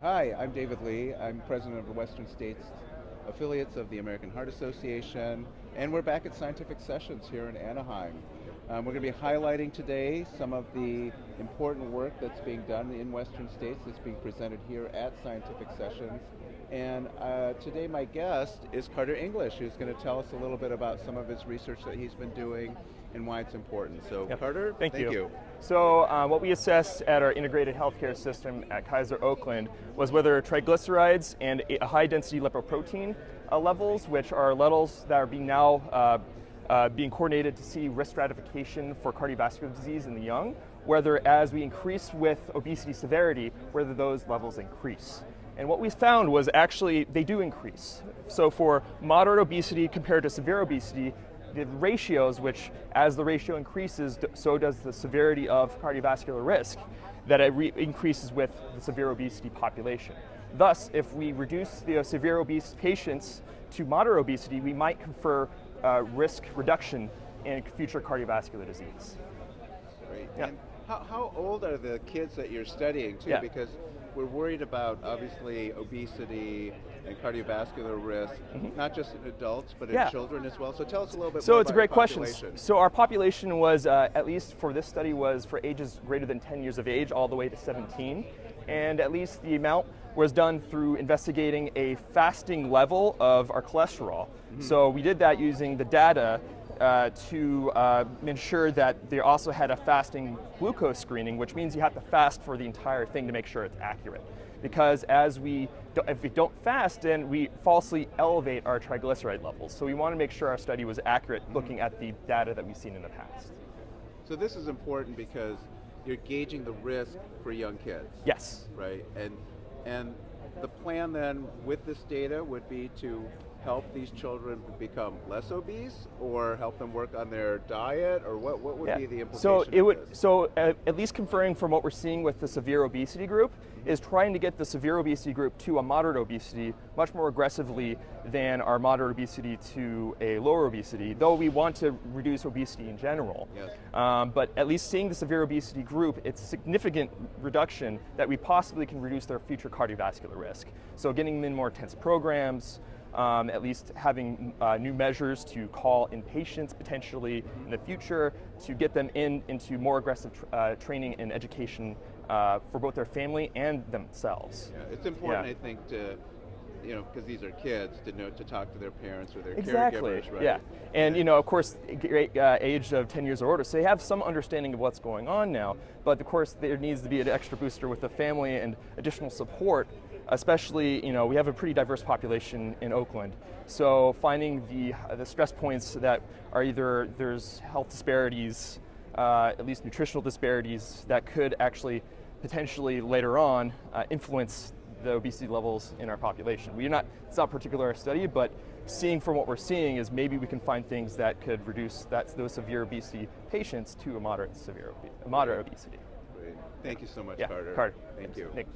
Hi, I'm David Lee. I'm president of the Western States affiliates of the American Heart Association, and we're back at Scientific Sessions here in Anaheim. We're going to be highlighting today some of the important work that's being done in Western States that's being presented here at Scientific Sessions. And today my guest is Carter English, who's going to tell us a little bit about some of his research that he's been doing and why it's important. So Yep. Carter, thank you. So what we assessed at our integrated healthcare system at Kaiser Oakland was whether triglycerides and a high-density lipoprotein levels, which are levels that are being now being coordinated to see risk stratification for cardiovascular disease in the young, whether as we increase with obesity severity, whether those levels increase. And what we found was actually they do increase. So for moderate obesity compared to severe obesity, the ratios, which as the ratio increases, so does the severity of cardiovascular risk, that it increases with the severe obesity population. Thus, if we reduce the severe obese patients to moderate obesity, we might confer risk reduction in future cardiovascular disease. Great. Yeah. And how old are the kids that you're studying too? Yeah. Because we're worried about obviously obesity and cardiovascular risk, not just in adults, but in children as well. So tell us a little bit more So about it's a great your question. population. So our population was, at least for this study, was for ages greater than 10 years of age all the way to 17. And at least the amount was done through investigating a fasting level of our cholesterol. So we did that using the data to ensure that they also had a fasting glucose screening, which means you have to fast for the entire thing to make sure it's accurate. Because if we don't fast, then we falsely elevate our triglyceride levels. So we want to make sure our study was accurate looking at the data that we've seen in the past. So this is important because you're gauging the risk for young kids. Yes. Right? And the plan then with this data would be to help these children become less obese, or help them work on their diet, or what would be the implication? So it would. This? So at least conferring from what we're seeing with the severe obesity group is trying to get the severe obesity group to a moderate obesity much more aggressively than our moderate obesity to a lower obesity. Though we want to reduce obesity in general, yes. But at least seeing the severe obesity group, it's significant reduction that we possibly can reduce their future cardiovascular risk. So getting them in more intense programs. At least having new measures to call in patients potentially in the future to get them into more aggressive training and education for both their family and themselves. Yeah, it's important, I think, to, because these are kids, to talk to their parents or their Exactly. caregivers, right? Yeah, and of course, great age of 10 years or older, so they have some understanding of what's going on now. But of course, there needs to be an extra booster with the family and additional support. Especially, we have a pretty diverse population in Oakland, so finding the stress points that are either there's health disparities, at least nutritional disparities that could actually potentially later on influence the obesity levels in our population. It's not particular our study, but seeing from what we're seeing is maybe we can find things that could reduce those severe obesity patients to a moderate obesity. Great. Thank you so much, Yeah, Carter. Carter. Thank you. Nick.